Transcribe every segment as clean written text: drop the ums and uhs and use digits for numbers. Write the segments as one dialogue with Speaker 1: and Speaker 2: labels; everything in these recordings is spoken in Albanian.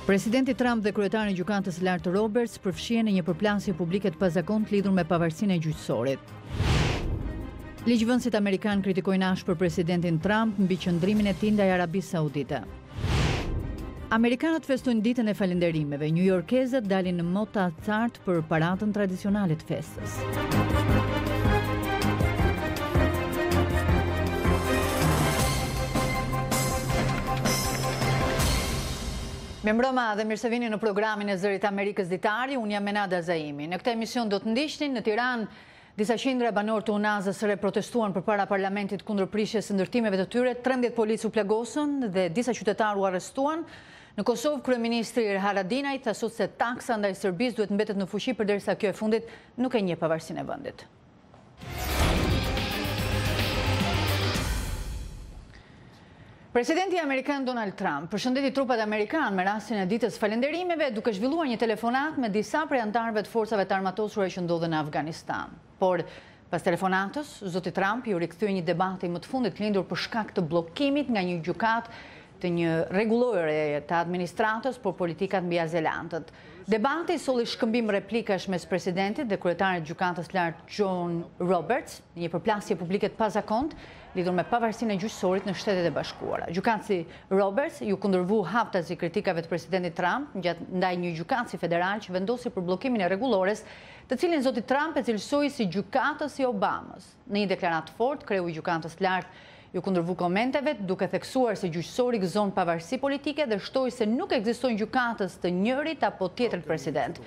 Speaker 1: Presidenti Trump dhe kryetari i gjykatës së lartë Roberts përfshihen në një përplasje publike të pazakontë lidhur me pavarësinë e gjyqësorit. Ligjvënësit amerikan kritikojnë ashpër presidentin Trump mbi qëndrimin e tij ndaj Arabisë Saudite. Amerikanët festojnë ditën e falënderimeve. Newyorkezët dalin në mota cartë për paradën tradicionale të festës. Mirëmbrëma dhe mirë se vini në programin e Zërit Amerikës Ditari. Unë jam Menada Zaimi. Në këtë emision do të ndiqnin në Tiranë disa qindra banor të UNAZ-s së re protestuan përpara parlamentit kundër prishjes së ndërtimeve të tyre, 13 policë u plagosën dhe disa qytetarë u arrestuan. Në Kosovë, kryeministri Haradinaj tha sot se taksa ndaj Serbisë duhet mbetet në fuqi përderisa kjo e fundit nuk e njeh pavarësinë e vendit. Presidenti Amerikan Donald Trump përshëndeti trupat amerikan me rastin e ditës falënderimeve duke zhvilluar një telefonat me disa prej anëtarëve të forcave të armatosura që ndodhen në Afganistan. Por pas telefonatës, zoti Trump ju rikthye një debati më të fundit të lindur për shkak të bllokimit nga një gjykatë të një rregullore të administratës por politikat mbi azilantët. Debati solli shkëmbim replikash mes presidentit dhe kryetarit të gjykatës lartë John Roberts, një përplasje publike të pazakontë lidhur me pavarësinë e gjyqësorit në Shtetet e Bashkuara. Gjykatësi Roberts ju kundërvu haptazi kritikave të presidentit Trump ndaj një gjykatësi federal që vendosi për bllokimin e rregullores, të cilin zoti Trump e cilësoi si gjykatës i Obamës. Në një deklaratë fortë, kreu i gjykatës lartë ju kundërvu komenteve duke theksuar se gjyqësori gëzon pavarësi politike dhe shtoi se nuk ekzistojnë gjykatës të njërit apo tjetrit president.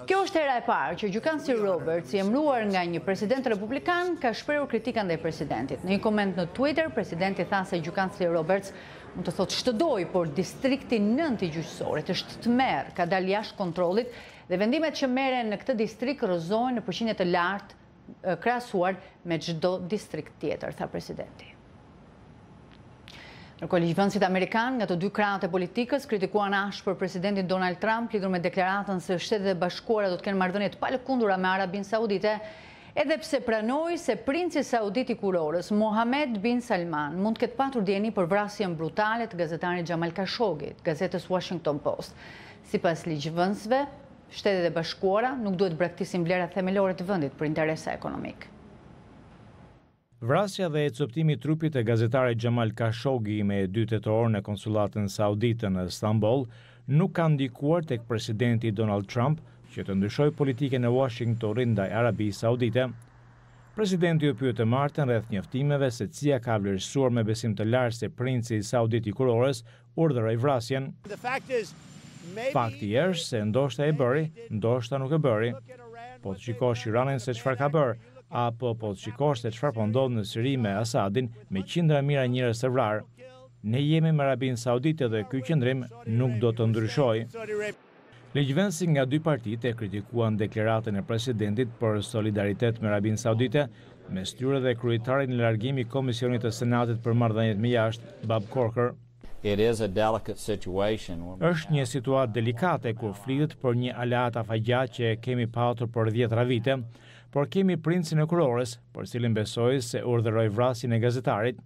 Speaker 1: Kjo është hera e parë që gjykatësi Roberts, i emëruar nga një president republikan, ka shprehur kritika ndaj presidentit. Në një koment në Twitter, presidenti tha se gjykatësi Roberts mund të thotë shtëdoi, por distrikti 9 i gjyqësorit është tmerr, ka dalë jashtë kontrollit dhe vendimet që merren në këtë distrikt rrëzohen në përqindje të lartë krahasuar me çdo distrikt tjetër, tha presidenti. Ndërkohë, ligjvënësit amerikan nga të dy krahët e politikës kritikuan ashpër presidentin Donald Trump lidhur me deklaratën se Shtetet e Bashkuara do të kenë marrëdhënie të palëkundura me Arabinë Saudite, edhe pse pranoi se princi saudit i kurorës Mohammed bin Salman mund të ketë patur dieni për vrasjen brutale të gazetarit Jamal Khashoggit, gazetës Washington Post. Sipas ligjvënësve, Shtetet e Bashkuara nuk duhet braktisin vlerat themelore të vendit për interesa ekonomik.
Speaker 2: Vrasja dhe ecoptimi i trupit e gazetarit Jamal Khashoggi me 2 tetor në konsulatën saudite në Istanbul nuk ka ndikuar tek presidenti Donald Trump që të ndryshojë politikën e Washingtonit ndaj Arabisë Saudite. Presidenti u pyet të martën rreth njoftimeve se CIA ka vlerësuar me besim të lartë se princi saudit i kurorës urdhëroi vrasjen. Fakti është se ndoshta e bëri, ndoshta nuk e bëri. Po të shikosh Iranin se çfarë ka bërë, apo po të shikosh se çfarë po ndodh në Siri me Asadin, me qindra mijëra njerëz të vrarë. Ne jemi me Arabinë Saudite dhe ky qëndrim nuk do të ndryshojë. Ligjvënësit nga dy partitë e kritikuan deklaratën e presidentit për solidaritet me Arabinë Saudite, mes tyre dhe kryetarit në largim i Komisionit të Senatit për marrëdhëniet me jashtë, Bob Corker. Është një situatë delikate kur flitet për një aleat afagjat që kemi patur për 10 vite, por kemi princin e kurorës, për cilin besoi se urdhëroi vrasjen e gazetarit.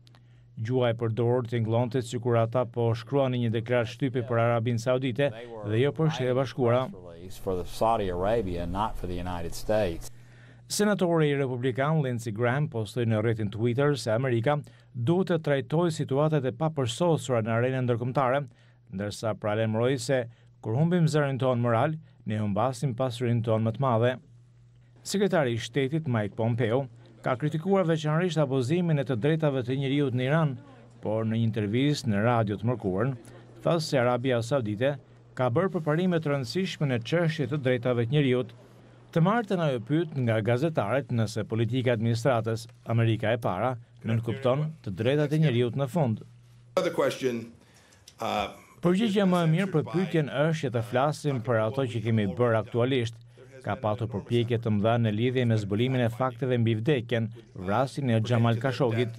Speaker 2: Gjua e përdorur tingëllonte sikur ata po shkruanin një deklaratë shtypi për Arabinë Saudite dhe jo për Shtetet e Bashkuara. Senatori i Republikan Lindsey Graham postoi në rrjetin Twitter se Amerika duhet të trajtojë situatat e papërsosura në arenën ndërkombëtare, ndërsa paralajmëroi se kur humbim zërin ton moral, ne humbasim pasurinë tonë më të madhe. Sekretari i Shtetit Mike Pompeo ka kritikuar veçanërisht abuzimin e të drejtave të njeriut në Iran, por në një intervistë në radio të mërkurën, tha se Arabia Saudite ka bërë përparime të rëndësishme në çështje të drejtave të njeriut. Të martën ajo pyet nga gazetarët nëse politika e administratës Amerika e para nënkupton të drejtat e njeriut në fund. Përgjigjja më e mirë për pyetjen është që të flasim për ato që kemi bërë aktualisht. Ka patur përpjekje të mëdha në lidhje me zbulimin e fakteve mbi vdekjen, vrasjen e Jamal Khashoggit.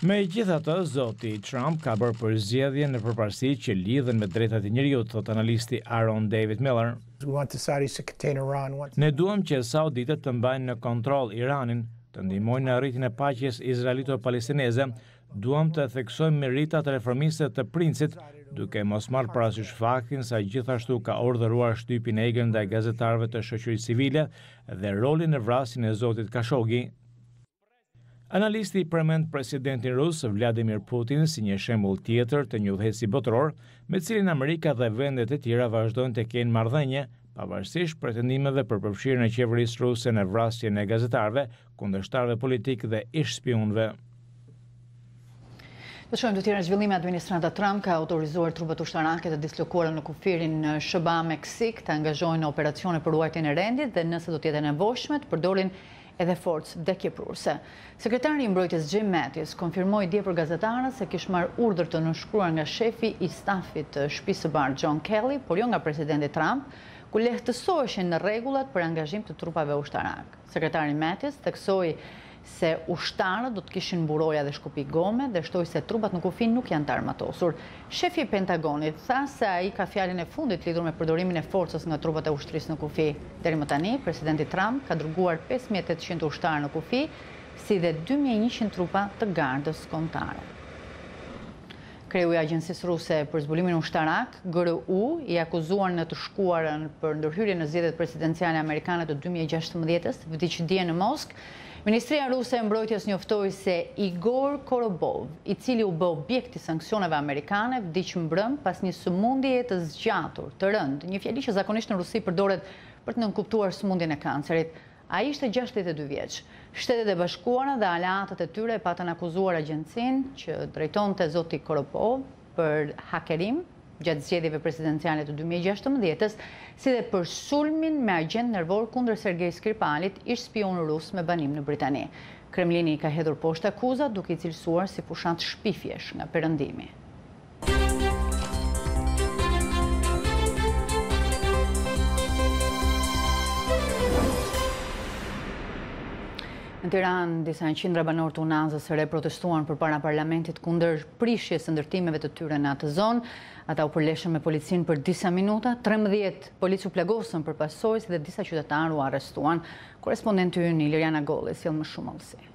Speaker 2: Megjithatë, zoti Trump ka bërë përzgjedhje në përparësi që lidhen me drejtat e njeriut, thot analisti Aaron David Miller. Ne duam që sauditët të mbajnë në kontroll Iranin, të ndihmojnë në arritjen e paqes izraelito-palestineze, duam të theksojmë meritat reformiste të princit, duke mos marrë parasysh faktin se gjithashtu ka urdhëruar shtypin e egër ndaj gazetarëve të shoqërisë civile dhe rolin në vrasjen e zotit Khashoggi. Analisti përmend presidentin rus Vladimir Putin si një shembull tjetër të një udhëheci botëror, me cilin Amerika dhe vendet e tjera vazhdojnë të kenë marrëdhënie, pavarësisht pretendimeve për përfshirjen e qeverisë ruse në vrasjen e gazetarëve, kundërshtarëve politikë dhe ish spionëve.
Speaker 1: Të shohim të tjera zhvillime. Administrata Trump ka autorizuar trupat ushtarake të dislokuara në kufirin në SBA Meksik të angazhohen në operacione për ruajtjen e rendit dhe nëse do të jetë e nevojshme të përdorin edhe forcë vdekjeprurse. Sekretari i mbrojtjes Jim Mattis konfirmoi dje për gazetarët se kishte marrë urdhër të nënshkruar nga shefi i stafit të Shtëpisë së Bardhë John Kelly, por jo nga presidenti Trump, ku lehtësoheshin në rregullat për angazhim të trupave ushtarak. Sekretari Mattis theksoi se ushtarët do të kishin buroja dhe shkupi gome dhe shtoi se trupat në kufi nuk janë të armatosur. Shefi i Pentagonit tha se ai ka fjalën e fundit lidhur me përdorimin e forcës nga trupat e ushtrisë në kufi. Deri më tani, presidenti Trump ka dërguar 5800 ushtarë në kufi, si dhe 2100 trupa të gardës kombëtare. Kreu i Agjencisë Ruse për zbulimin ushtarak, GRU, i akuzuar në të shkuarën për ndërhyrje në zgjedhjet presidenciale amerikane të 2016-s, vdiq dje në Moskë. Ministria Ruse e Mbrojtjes njoftoi se Igor Korobov, i cili u bë objekt i sanksioneve amerikane, vdiq mbrëm pas një sëmundjeje të zgjatur, të rëndë, një fjali që zakonisht në Rusi përdoret për të nënkuptuar sëmundjen e kancerit. Ai ishte 62 vjeç. Shtetet e Bashkuara dhe aleatët e tyre patën akuzuar agjencinë që drejtonte zoti Korobov për hakerim gjatë zgjedhjeve presidenciale të 2016-s, si dhe për sulmin me agent nervor kundër Sergej Skripalit, ish spion rus me banim në Britani. Kremlini ka hedhur poshtë akuzat duke i cilësuar si fushat shpifjesh nga perëndimi. Në Tiranë, disa qindra banor të Unazës së Re protestuan përpara parlamentit kundër prishjes së ndërtimeve të tyre në atë zonë. Ata u përleshën me policinë për disa minuta, 13 polic u plagosën për pasojës dhe disa qytetarë u arrestuan. Korespondenti ynë Iliriana Golli sjell më shumë allësi.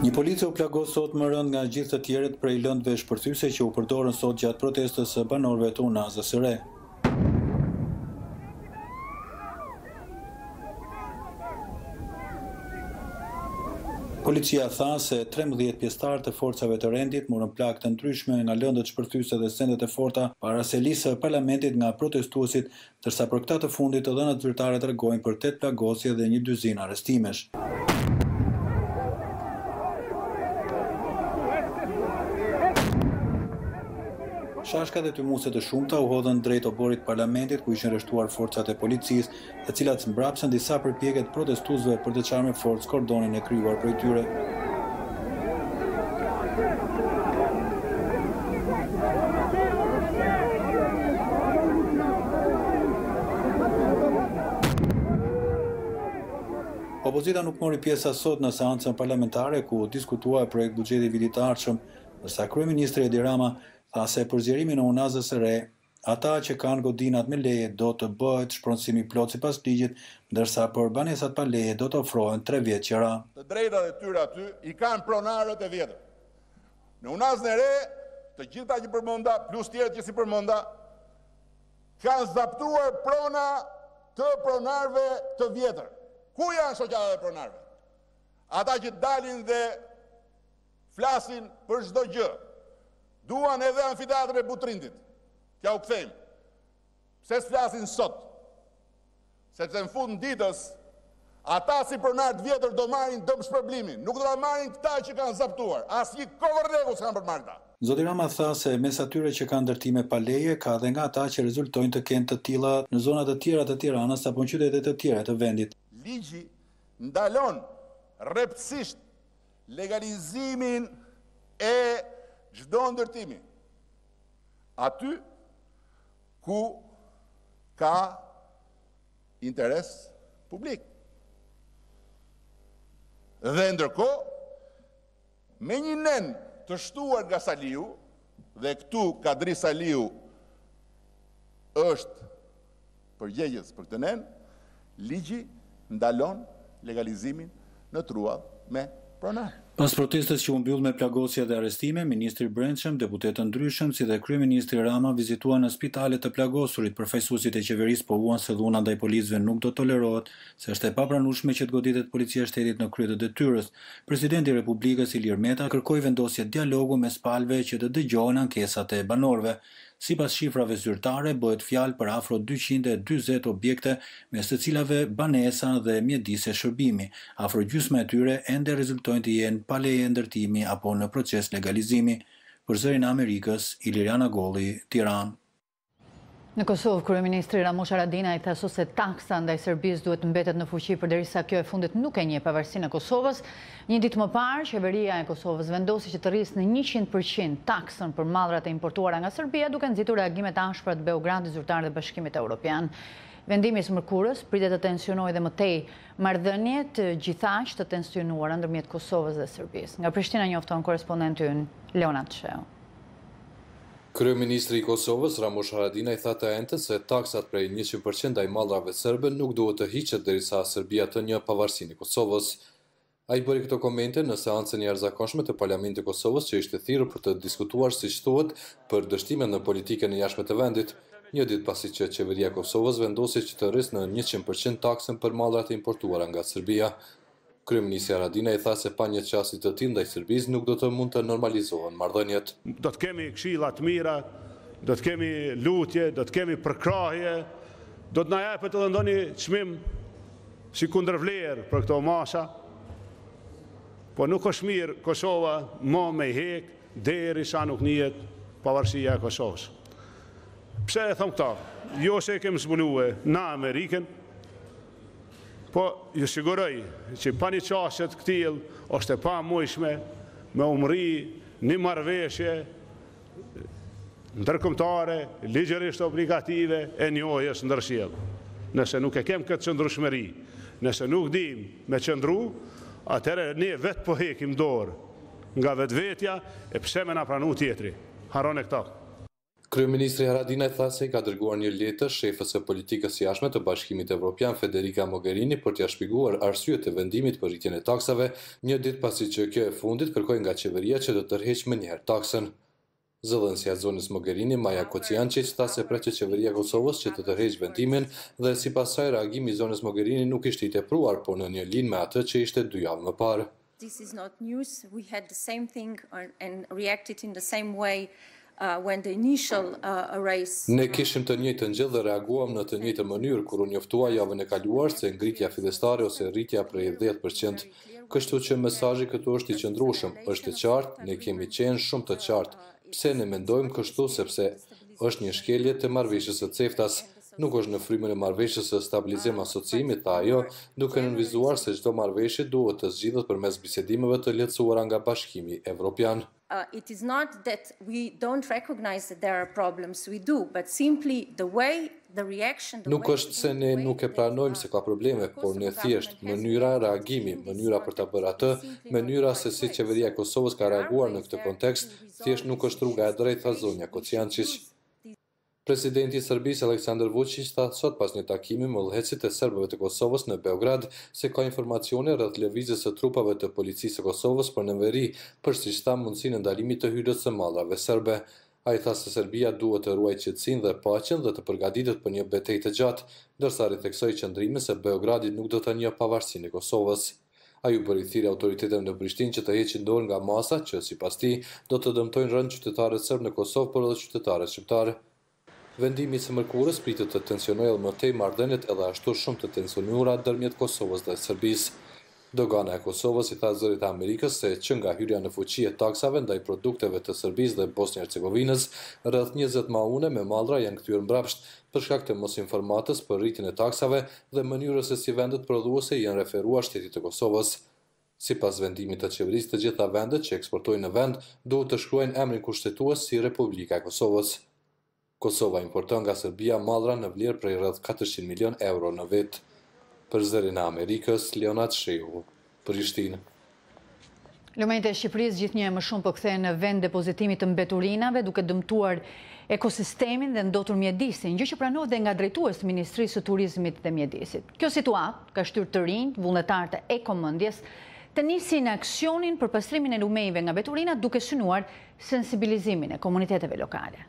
Speaker 3: Një policie u plagos sot më rënd nga gjithë të tjerët prej lëndëve shpërthyese që u përdorën sot gjatë protestës së banorëve të Unazës së Re. Policia tha se 13 pjesëtarë të forcave të rendit morën plagë të ndryshme nga lëndët shpërthyese dhe sendet e forta para selisë së parlamentit nga protestuesit, ndërsa për këtë të fundit të dhënat zyrtare tregojnë për 8 plagosje dhe një dyzinë arrestimesh. Shashkat e tymuse të shumta u hodhën drejt oborit parlamentit ku ishin rreshtuar forcat e policisë, të cilat mbrapsën disa përpjekje të protestuesve për të çarë me forcë kordonin e krijuar prej tyre. Opozita nuk mori pjesë sot në seancën parlamentare ku diskutua projekt buxheti vitit të ardhshëm, ndërsa kryeministri Edi Rama tha se për zgjerimin e Unazës së Re, ata që kanë godinat me leje do të bëhet shpronësimi plot sipas ligjit, ndërsa për banesat pa leje do të ofrohen 3 vjet qera.
Speaker 4: Të drejtat e tyre aty i kanë pronarët e vjetër. Në Unazën e Re, të gjitha që përmenda, plus tjerët që si përmenda, kanë zaptuar prona të pronarëve të vjetër. Ku janë shoqatat e pronarëve? Ata që dalin dhe flasin për çdo gjë. Duan edhe amfiteatrin e Butrindit. Kja u kthejmë. Pse s'flasin sot? Sepse në fund ditës, ata si pronar të vjetër do marrin dëm shpërblimin. Nuk do ta marrin këta që kanë zaptuar. Asnjë kovërregu s'kan për marrë ta.
Speaker 3: Zoti Rama tha se mes atyre që kanë ndërtime pa leje, ka dhe nga ata që rezultojnë të kenë të tilla në zona të tjera të Tiranës apo në qytete të tjera të vendit.
Speaker 4: Ligji ndalon rreptësisht legalizimin e çdo ndërtimi aty ku ka interes publik. Dhe ndërkohë, me një nen të shtuar nga Saliu, dhe këtu Kadri Saliu është përgjegjës për këtë nen, ligji ndalon legalizimin në truall me pronar.
Speaker 3: Pas protestës që u mbyll me plagosje dhe arrestime, ministri i Brendshëm, deputetë ndryshëm si dhe kryeministri Rama vizituan në spitalet të plagosurit. Përfaqësuesit e qeverisë pohuan se dhuna ndaj policëve nuk do tolerohet, se është e papranueshme që të goditet policia e shtetit në krye të detyrës. Presidenti i Republikës Ilir Meta kërkoi vendosje dialogu mes palëve që të dëgjohen ankesat e banorëve. Sipas shifrave zyrtare, bëhet fjalë për afro 240 objekte, mes të cilave banesa dhe mjedisje shërbimi. Afro gjysma e tyre ende rezultojnë të jenë pa leje ndërtimi apo në proces legalizimi. Për Zërin e Amerikës, Iliriana Golli, Tiranë.
Speaker 1: Në Kosovë, kryeministri Ramush Haradinaj tha se taksa ndaj Serbisë duhet mbetet në fuqi përderisa kjo e fundit nuk e njeh pavarësinë e Kosovës. Një ditë më parë, qeveria e Kosovës vendosi që të rrisë në 100% taksën për mallrat e importuara nga Serbia, duke nxitur reagime të ashpra të Beogradit, zyrtar dhe Bashkimit Evropian. Vendimi i mërkurës pritet të tensionojë dhe më tej marrëdhëniet gjithashtu të tensionuara ndërmjet Kosovës dhe Serbisë. Nga Prishtina njofton korrespondenti ynë Leonard Sheu.
Speaker 5: Kryeministri i Kosovës, Ramush Haradinaj, tha të ente se taksat prej 100% ndaj mallrave serbe nuk duhet të hiqet derisa Serbia të njeh pavarësinë e Kosovës. Ai bëri këto komente në seancën e jashtëzakonshme të Parlamentit të Kosovës që ishte thirrur për të diskutuar siç thuhet për dështimet në politikën e jashtme të vendit, një ditë pasi që qeveria e Kosovës vendosi që të rrisë në 100% taksën për mallrat e importuara nga Serbia. Kryeministri Haradinaj tha se pa një çasti të tillë ndaj Serbisë nuk do të mund të normalizohen marrëdhëniet.
Speaker 6: Do të kemi këshilla të mira, do të kemi lutje, do të kemi përkrahje, do të na japet edhe ndonjë çmim si kundërvlerë për këto masha. Po nuk është mirë Kosova më me hek derisa nuk njihet pavarësia e Kosovës. Pse e them këta? Jo se kemi zbuluar në Amerikën, po ju siguroj që pa një qashet këtil është e pa mujshme me umri një marrëveshje ndërkombëtare, ligjërisht obligative e njohjes ndërsjellë. Nëse nuk e kem këtë qëndrueshmëri, nëse nuk dim me qëndru, atëherë ne vetë po hekim dorë nga vetvetja e pse me na pranu tjetri. Haron e këta.
Speaker 5: Kryeministri Haradinaj tha se i ka dërguar një letër shefës së politikës jashtme të Bashkimit Evropian Federica Mogherini për t'ia shpjeguar arsyet e vendimit për rritjen e taksave, një ditë pasi që kjo e fundit kërkoi nga qeveria që të tërheqë menjëherë taksën. Zëdhënësja e zonës Mogherini, Maja Kociančić, tha se pret që qeveria e Kosovës që të tërheqë vendimin dhe sipas saj reagimi i zonës Mogherini nuk ishte i tepruar, por në një linjë me atë që ishte 2 javë më parë.
Speaker 7: This is not news. We had the same thing and reacted in the same way. When the initial race...
Speaker 5: Ne kishim të njëjtën gjë dhe reaguam në të njëjtën mënyrë kur u njoftua javën e kaluar se ngritja fillestare ose rritja prej 10%. Kështu që mesazhi këtu është i qëndrueshëm, është i qartë, ne kemi qenë shumë të qartë. Pse ne mendojmë kështu? Sepse është një shkelje të marrëveshjes së CEFTA-s. Nuk është në frymën e marrëveshjes së stabilizim asociimi, tha ajo, duke nënvizuar se çdo marrëveshje duhet të zgjidhet përmes bisedimeve të lehtësuara nga Bashkimi Evropian.
Speaker 7: It is not that we don't recognize that there are problems, we do, but simply the way, the reaction...
Speaker 5: Nuk është se ne nuk e pranojmë se ka probleme, por ne thjesht mënyra reagimi, mënyra për ta bërë atë, mënyra se si qeveria e Kosovës ka reaguar në këtë kontekst, thjesht nuk është rruga e drejtë, tha zonja Kociančić. Presidenti i Serbisë Aleksandar Vučić tha sot pas një takimi me udhëheqësit e serbëve të Kosovës në Beograd se ka informacione rreth lëvizjes së trupave të policisë së Kosovës për në veri për siç tha mundësinë e ndalimit të hyrjes së mallrave serbe. Ai tha se Serbia duhet të ruajë qetësinë dhe paqen dhe të përgatitet për një betejë të gjatë, ndërsa ritheksoi qëndrimin se Beogradi nuk do të njeh pavarësinë e Kosovës. Ai u bëri thirrje autoriteteve në Prishtinë që të heqin dorë nga masa që sipas tij do të dëmtojnë rënd qytetarët serb në Kosovë por edhe qytetarët shqiptar. Vendimi së mërkurës pritet të tensionojë edhe më tej marrëdhëniet edhe ashtu shumë të tensionuara ndërmjet Kosovës dhe Serbisë. Dogana e Kosovës i tha Zërit e Amerikës se që nga hyrja në fuqi e taksave ndaj produkteve të Serbisë dhe Bosnjë-Hercegovinës, rreth 20 maune me mallra janë kthyer mbrapsht për shkak të mosinformatës për rritjen e taksave dhe mënyrës se si vendet prodhuese janë referuar shtetit të Kosovës. Sipas vendimit të qeverisë, të gjitha vendet që eksportojnë në vend duhet të shkruajnë emrin kushtetues si Republika e Kosovës. Kosova importon nga Serbia mallra në vlerë prej rreth 400 milion euro në vit. Për Zërin e Amerikës, Leonard Sheu, Prishtinë.
Speaker 1: Lumenjtë e Shqipërisë gjithnjë më shumë po kthehen në vend depozitimit të mbeturinave, duke dëmtuar ekosistemin dhe ndotur mjedisin, gjë që pranohet dhe nga drejtues të Ministrisë së Turizmit dhe Mjedisit. Kjo situatë ka shtyrë të rinj, vullnetarë të ekomendjes, të nisin aksionin për pastrimin e lumejve nga mbeturinat, duke synuar sensibilizimin e komuniteteve lokale.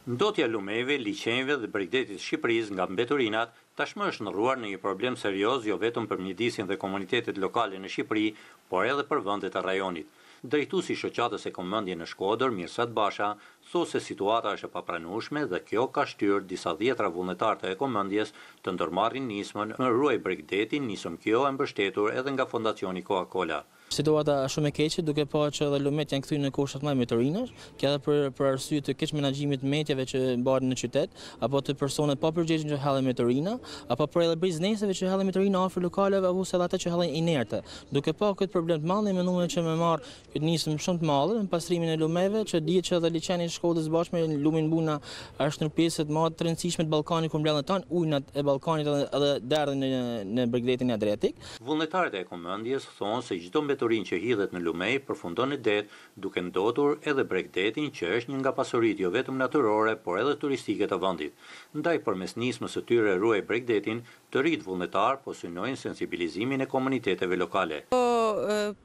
Speaker 8: Ndotja lumejve, liqenjve dhe bregdetit Shqipërisë nga mbeturinat tashmë është ndërruar në një problem serioz jo vetëm për mjedisin dhe komunitetet lokale në Shqipëri, por edhe për vendet e rajonit. Drejtuesi i shoqatës Ekomendje në Shkodër, Mirsat Basha, thotë se situata është e papranueshme dhe kjo ka shtyrë disa dhjetra vullnetarë të Ekomendjes të ndërmarrin nismën në ruaj bregdetin, nisëm kjo e mbështetur edhe nga Fondacioni Coca-Cola.
Speaker 9: Situata shumë e keqe, duke pa që edhe lumet janë kthyer në kushtet më mbeturinash, kjo edhe për arsye të keq menaxhimit të metjeve që bëhen në qytet, apo të personave pa përgjegjshëm që hallin meturina, apo për edhe bizneseve që hallin meturina afër lokaleve ose edhe ata që hallin inerte. Duke pa këtë problem të madh, ne mendojmë që më marr këtë nisëm shumë të madhe në pastrimin e lumeve, që dihet që edhe liçeni i Shkodrës bashkë me lumin Buna është në pjesë të madhe të rëndësishme të Ballkanit ku mbledhen tan ujnat e Ballkanit edhe derdhen në bregdetin Adriatik.
Speaker 8: Vullnetarët e Ekomendjes thonë se çdo mbeturin që hidhet në lumej përfundon në det, duke ndotur edhe bregdetin që është një nga pasuritë jo vetëm natyrore, por edhe turistike të vendit. Ndaj përmes nismës së tyre ruaj bregdetin, të rinjt vullnetar po synojnë sensibilizimin e komuniteteve lokale.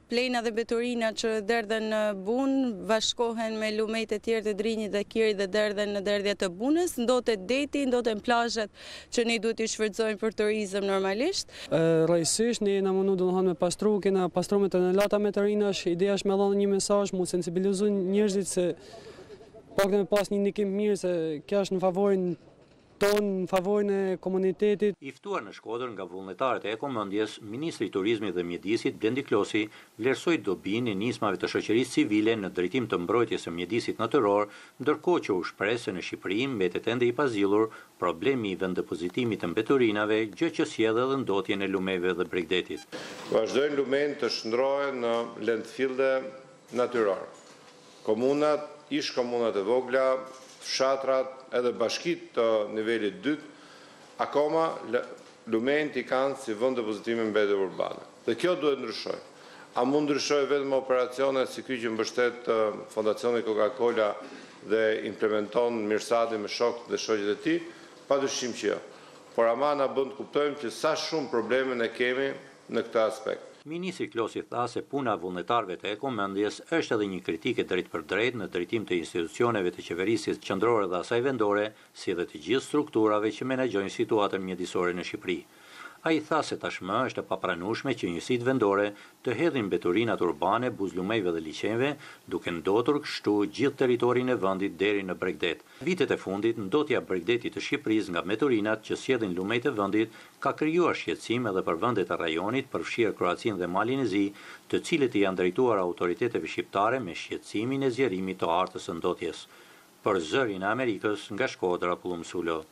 Speaker 10: Plena dhe mbeturina që derdhen në Bun bashkohen me lumejt e tjerë të Drinjit dhe Kirit dhe derdhen në derdhja të Bunës, ndotet deti, ndoten plazhet që ne duhet i shfrytëzojmë për turizëm normalisht.
Speaker 11: Rrejsisht ne na mundu domethënë me pastru, kena pastruar me tonelata meturinash, ideja është me dhënë një mesazh, mu sensibilizoj njerëzit se pak me pas një ndikim mirë se kjo është në favorin tonë, në favorin e komunitetit.
Speaker 8: I ftuar në Shkodër nga vullnetarët e Ekomendjes, Ministri i Turizmit dhe Mjedisit Blendi Klosi vlerësoi dobinë e nismave të shoqërisë civile në drejtim të mbrojtjes së mjedisit natyror, ndërkohë që u shpreh se në Shqipëri mbetet ende i pazgjillur problemi i vendepozitimit të mbeturinave, gjë që sjell edhe ndotjen e lumeve dhe bregdetit.
Speaker 12: Vazhdojnë lumen të shndrohen në lëndëfillde natyrore. Komunat, ish komunat e vogla, fshatrat, edhe bashkit të nivelit 2, akoma lumenjt i kanë si vend depozitimi mbetje urbane. Dhe kjo duhet ndryshoj. A mund ndryshoj vetëm operacione si ky që mbështet Fondacioni Coca-Cola dhe implementon Mirsati me shokët dhe shoqjet e tij? Padyshim që jo. Por ama na bën të kuptojmë që sa shumë probleme ne kemi në këtë aspekt.
Speaker 8: Ministri Klosi tha se puna e vullnetarëve të Ekomendjes është edhe një kritike drejt për drejt në drejtim të institucioneve të qeverisjes qendrore dhe asaj vendore, si dhe të gjithë strukturave që menaxhojnë situatën mjedisore në Shqipëri. Ai tha se tashmë është e papranueshme që njësitë vendore të hedhin mbeturinat urbane, buzlumejve dhe liqenjve, duke ndotur kështu gjithë territorin e vendit deri në bregdet. Vitet e fundit, ndotja bregdetit të Shqipërisë nga mbeturinat që sjedhin lumejt e vendit ka krijuar shqetësim edhe për vendet e rajonit, përfshirë Kroacinë dhe Malin e Zi, të cilët i janë drejtuar autoriteteve shqiptare me shqetësimin e zgjerimit të artës së ndotjes. Për Zërin e Amerikës, nga Shkodra, Pullum Sulo.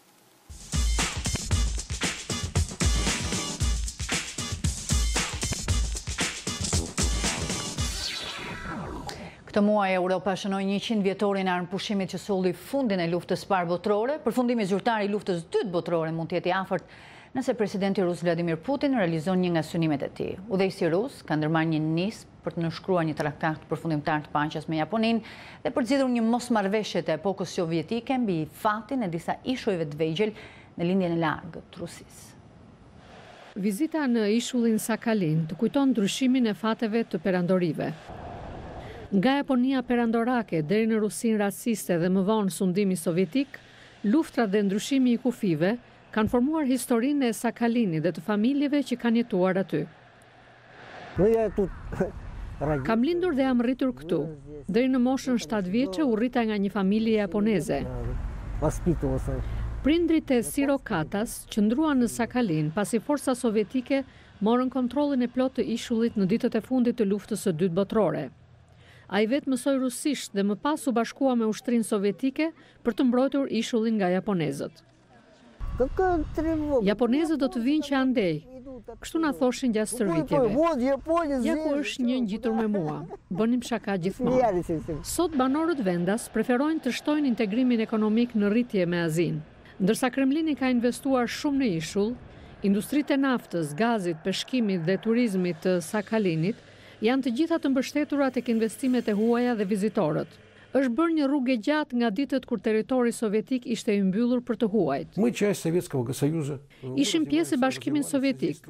Speaker 1: Këtë muaj Europa shënoi 100 vjetorin e armëpushimit që solli fundin e luftës parë botërore. Përfundimi zyrtar i luftës dytë botërore mund të jetë i afërt nëse presidenti rus Vladimir Putin realizon një nga synimet e tij. Udhëheqësi rus ka ndërmarrë një nismë për të nënshkruar një traktat përfundimtar të paqes me Japoninë dhe për të zgjidhur një mosmarrëveshje të epokës sovjetike mbi fatin e disa ishujve të vegjël në lindjen e largët të Rusisë.
Speaker 13: Vizita në ishullin Sakhalin të kujton ndryshimin e fateve të perandorive. Nga Japonia perandorake deri në Rusinë raciste dhe më vonë sundimi sovjetik, luftra dhe ndryshimi i kufive kanë formuar historinë e Sakhalinit dhe të familjeve që kanë jetuar aty. Kam lindur dhe jam rritur këtu. Deri në moshën 7 vjeçe u rrita nga një familje japoneze. Prindrit e Siro Katas qëndruan në Sakhalin pasi forca sovjetike morën kontrollin e plotë të ishullit në ditët e fundit të luftës së dytë botërore. Ai vetë mësoi rusisht dhe më pas u bashkua me ushtrinë sovjetike për të mbrojtur ishullin nga japonezët. Japonezët do të vinë që andej, kështu na thoshin gjatë stërvitjeve. Ja ku është një ngjitur me mua, bënim shaka gjithmonë. Sot banorët vendas preferojnë të shtojnë integrimin ekonomik në rritje me Azinë. Ndërsa Kremlini ka investuar shumë në ishull, industritë e naftës, gazit, peshkimit dhe turizmit të Sakhalinit janë të gjitha të mbështetura tek investimet e huaja dhe vizitorët. Është bërë një rrugë gjatë nga ditët kur territori sovjetik ishte i mbyllur për të huajt. Ishim pjesë e Bashkimit Sovjetik.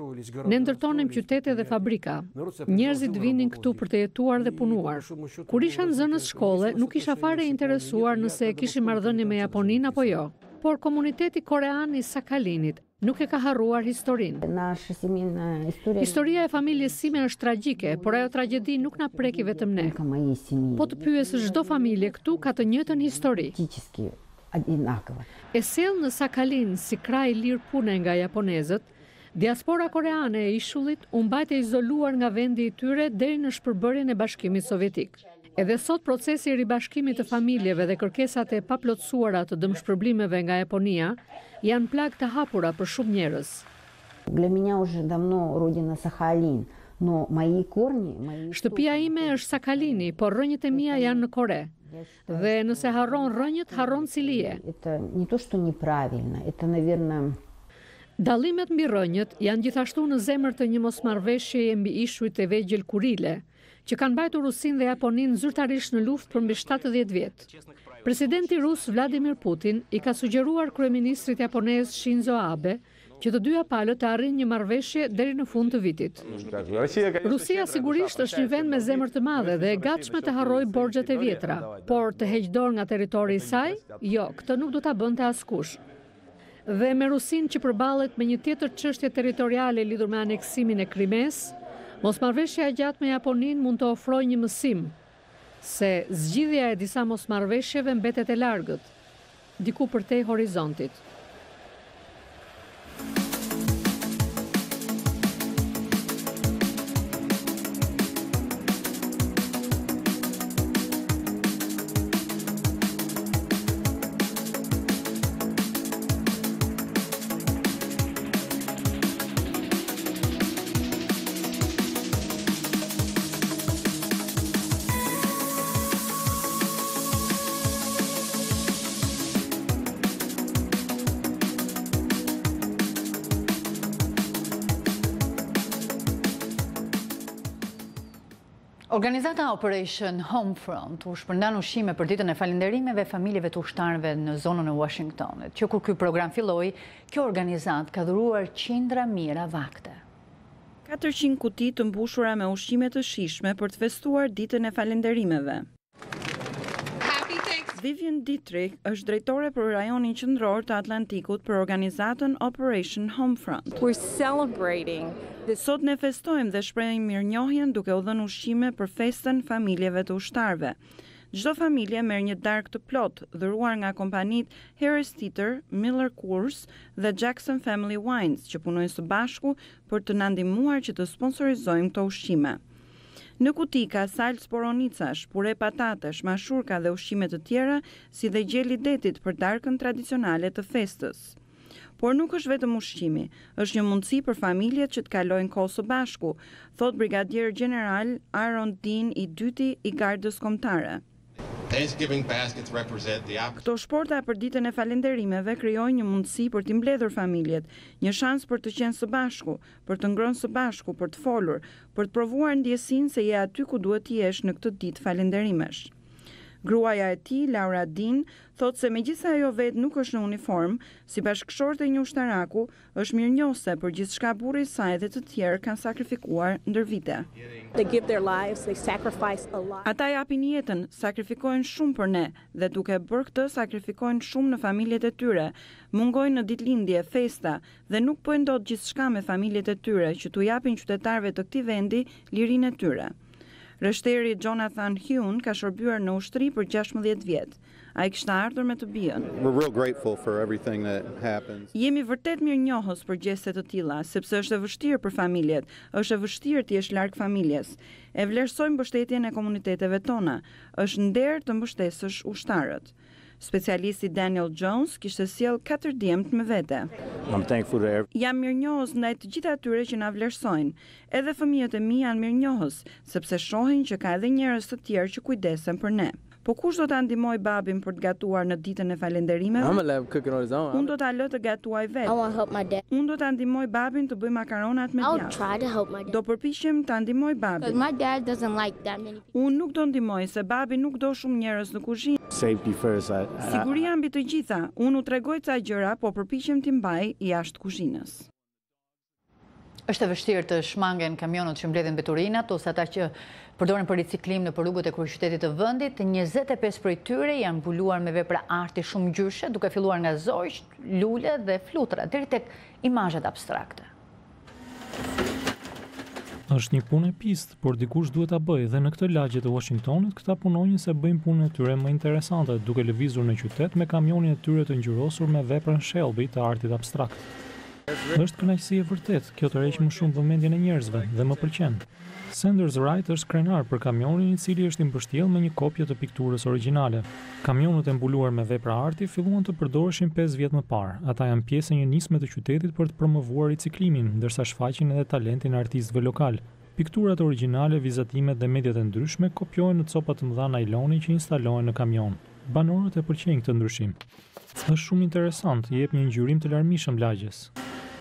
Speaker 13: Ne ndërtonim qytete dhe fabrika. Njerëzit vinin këtu për të jetuar dhe punuar. Kur isha në zënës shkolle, nuk isha fare interesuar nëse kishim marrëdhënie me Japoninë apo jo. Por komuniteti korean i Sakalinit nuk e ka harruar historinë. Historia e familjes sime është tragjike, por ajo tragjedi nuk na preki vetëm ne. Po të pyesësh çdo familje këtu ka të njëjtën histori. E sjell në Sakalin si kraj lirë pune nga japonezët, diaspora koreane e ishullit u mbajt e izoluar nga vendi i tyre deri në shpërbërjen e Bashkimit Sovjetik. Edhe sot procesi i ribashkimit të familjeve dhe kërkesat e paplotësuara të dëmshpërblimeve nga Japonia janë plagë të hapura për shumë njerëz. Shtëpia ime është Sakalini, por rrënjët e mia janë në Kore. Dhe nëse harron rrënjët, harron cilije. Dallimet mbi rrënjët janë gjithashtu në zemër të një mosmarrveshjeje mbi ishujt e vegjël Kurile, që kanë mbajtur Rusinë dhe Japoninë zyrtarisht në luftë për mbi 70 vjet. Presidenti rus Vladimir Putin i ka sugjeruar kryeministrit japonez Shinzo Abe që të dyja palët të arrijnë një marrëveshje deri në fund të vitit. Rusia sigurisht është një vend me zemër të madhe dhe e gatshme të harrojë borxhet e vjetra, por të heqë dorë nga territori i saj, jo, këtë nuk do ta bënte askush. Dhe me Rusinë që përballet me një tjetër çështje territoriale lidhur me aneksimin e Krimes, mosmarrveshja e gjatë me Japoninë mund të ofrojë një mësim, se zgjidhja e disa mosmarrveshjeve mbetet e largët, diku përtej horizontit.
Speaker 1: Organizata Operation Homefront u shpërndan ushqime për ditën e falënderimeve familjeve të ushtarëve në zonën e Washingtonit, që kur ky program filloi, kjo organizatë ka dhuruar qindra mijëra vakte.
Speaker 14: 400 kuti të mbushura me ushqime të shijshme për të festuar ditën e falënderimeve. Vivian Dietrich është drejtore për rajonin qendror të Atlantikut për organizatën Operation Homefront.
Speaker 15: We're celebrating.
Speaker 14: Sot ne festojmë dhe shprehim mirënjohjen duke u dhënë ushqime për festën familjeve të ushtarëve. Çdo familje merr një darkë të plot, dhuruar nga kompanitë Harris Teeter, Miller Coors dhe Jackson Family Wines, që punojnë së bashku për të na ndihmuar që të sponsorizojmë këto ushqime. Në kuti ka salcë poronicash, pure patatesh, mashurka dhe ushqime të tjera, si dhe gjeli detit për darkën tradicionale të festës. Por nuk është vetëm ushqimi, është një mundësi për familjet që të kalojnë kohë së bashku, thot Brigadier General Aaron Dean i dyti i Gardës Kombëtare. Këto shporta për ditën e falënderimeve krijojnë një mundësi për t'i mbledhur familjet, një shans për të qenë së bashku, për të ngrënë së bashku, për të folur, për të provuar ndjesinë se je aty ku duhet të jesh në këtë ditë falënderimesh. Gruaja e tij, Laura Dean, thot se megjithëse ajo vetë nuk është në uniform, si bashkëshorte e një ushtaraku, është mirënjohëse për gjithçka burri i saj dhe të tjerë kanë sakrifikuar ndër vite. Ata japin jetën, sakrifikojnë shumë për ne dhe duke bërë këtë sakrifikojnë shumë në familjet e tyre, mungojnë në ditëlindje, festa dhe nuk po ndodh gjithçka me familjet e tyre që t'u japin qytetarëve të këtij vendi lirinë e tyre. Rështeri Jonathan Hune ka shërbyer në ushtri për 16 vjet. Ai kishte ardhur me të bijën. Jemi vërtet mirënjohës për gjeste të tilla, sepse është e vështirë për familjet, është e vështirë të jesh larg familjes. E vlerësojmë mbështetjen e komuniteteve tona, është nder të mbështesësh ushtarët. Specialisti Daniel Jones kishte sjell 4 djemt me vete. Jam mirënjohës ndaj të gjithë atyre që na vlerësojnë. Edhe fëmijët e mi janë mirënjohës, sepse shohin që ka edhe njerëz të tjerë që kujdesen për ne. Po kush do ta ndihmoj babin për të gatuar në ditën e falënderimeve? Unë do ta lë të gatuaj vetë. Unë do ta ndihmoj babin të bëj makaronat me djathtë. Do përpiqem ta ndihmoj babin. Unë nuk do ndihmoj se babi nuk do shumë njerëz në kuzhinë. Siguria mbi të gjitha. Unë u tregoj ca gjëra, po përpiqem t'i mbaj jashtë kuzhinës.
Speaker 1: Është e vështirë të shmangen kamionët që mbledhin veturinat ose ata që përdoren për riciklim në rrugët e kryeqytetit të vendit. 25 prej tyre janë mbuluar me vepra arti shumë ngjyrshe, duke filluar nga zogjt, lule dhe flutura deri tek imazhet abstrakte.
Speaker 15: Është një punë e pistë, por dikush duhet ta bëjë dhe në këtë lagje të Washingtonit këta punonjës e bëjnë punën e tyre më interesante, duke lëvizur në qytet me kamionin e tyre të ngjyrosur me veprën Shelby të artit abstrakt. Është kënaqësi e vërtet, kjo tërheq më shumë vëmendjen e njerëzve dhe më pëlqen. Sanders Wright është krenar për kamionin i cili është i mbështjell me një kopje të pikturës origjinale. Kamionët e mbuluar me vepra arti filluan të përdoreshin 5 vjet më parë. Ata janë pjesë e një nisme të qytetit për të promovuar riciklimin, ndërsa shfaqin edhe talentin e artistëve lokal. Pikturat origjinale, vizatimet dhe mediat e ndryshme kopjohen në copa të mëdha najloni që instalohen në kamion. Banorët e pëlqejnë këtë ndryshim. Është shumë interesant, jep një ngjyrim të larmishëm lagjes.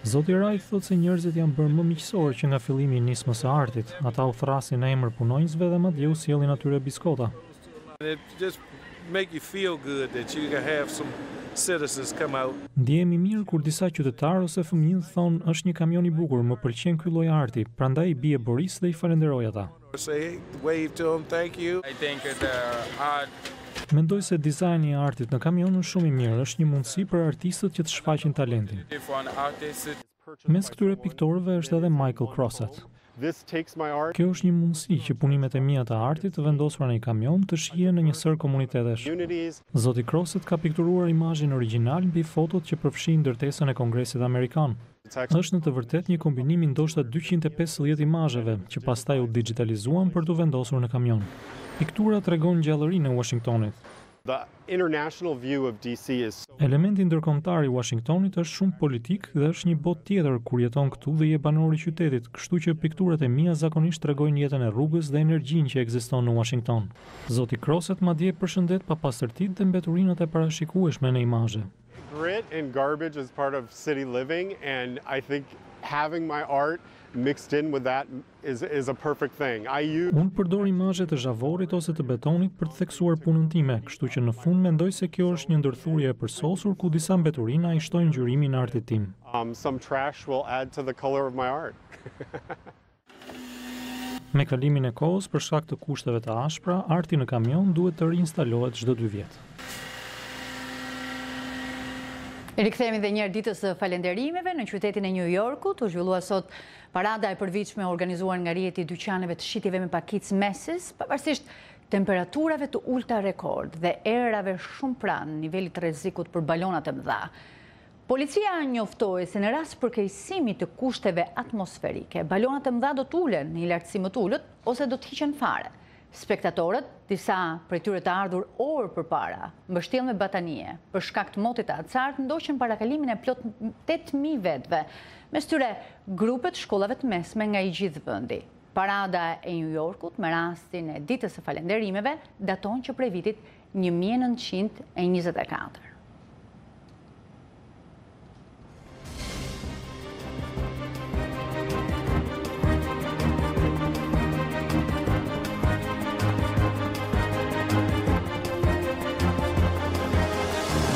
Speaker 15: Zoti Wright thotë se njerëzit janë bërë më miqësorë që nga fillimi i nismës së artit. Ata u thrasin në emër punonjësve dhe madje u sjellin atyre biskota. Ndjehemi mirë kur disa qytetarë ose fëmijë thonë është një kamion i bukur, më pëlqen ky lloj arti, prandaj i bie Boris dhe i falenderoj ata. Mendoj se dizajni i artit në kamion është shumë i mirë, është një mundësi për artistët që të shfaqin talentin. Mes këtyre piktorëve është edhe Michael Crosset. Kjo është një mundësi që punimet e mia të artit të vendosura në një kamion të shihen në një sër komunitetesh. Zoti Crosset ka pikturuar imazhin origjinal mbi fotot që përfshin ndërtesën e Kongresit Amerikan. Është në të vërtetë një kombinim i ndoshta 250 imazheve që pastaj u digitalizuan për t'u vendosur në kamion. Piktura tregon gjallërinë e Washingtonit. Elementi ndërkombëtar i Washingtonit është shumë politik dhe është një botë tjetër kur jeton këtu dhe je banor i qytetit, kështu që pikturat e mia zakonisht tregojnë jetën e rrugës dhe energjinë që ekziston në Washington. Zoti Crosset madje përshëndet papastërtitë dhe mbeturinat e parashikueshme në imazhe.
Speaker 16: Grit and garbage is part of city living, and I think having my art mixed in with that is a perfect thing.
Speaker 15: Unë përdor imazhe të zhavorit ose të betonit për të theksuar punën time, kështu që në fund mendoj se kjo është një ndërthurje e përsosur ku disa mbeturina i shtojnë ngjyrimin e artit tim.
Speaker 16: Some trash will add to the color of my art.
Speaker 15: Me kalimin e kohës, për shkak të kushteve të ashpra, arti në kamion duhet të riinstalohet çdo 2 vjet.
Speaker 1: Rikthehemi dhe njëherë ditës së falënderimeve në qytetin e New Yorkut. U zhvillua sot parada e përvitshme organizuar nga rrjeti i dyqaneve të shitjeve me pakicë Macy's, pavarësisht temperaturave të ulta rekord dhe erave shumë pranë nivelit të rrezikut për balonat e mëdha. Policia njoftoi se në rast përkeqësimi të kushteve atmosferike, balonat e mëdha do të ulen në një lartësi më të ulët ose do të hiqen fare. Spektatorët, disa prej tyre të ardhur orë përpara, mbështjellë me batanie, për shkak të motit të acartë, ndoqën parakalimin e plot 8.000 vetëve, mes tyre grupet shkollave të mesme nga i gjithë vendi. Parada e New Yorkut me rastin e ditës së falënderimeve daton që prej vitit 1924.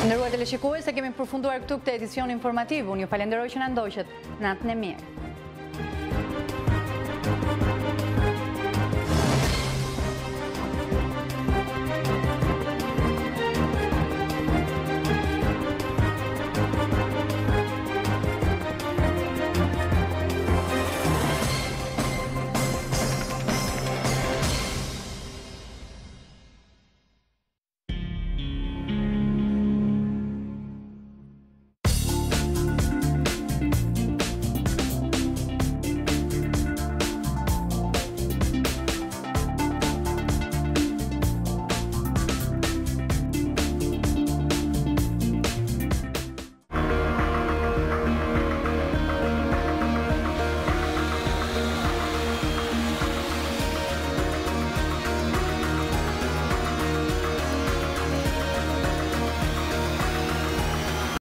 Speaker 1: Nderuar teleshikues, se kemi përfunduar këtu këtë edicion informativ. Unë ju falenderoj që na ndoqët. Natën e mirë.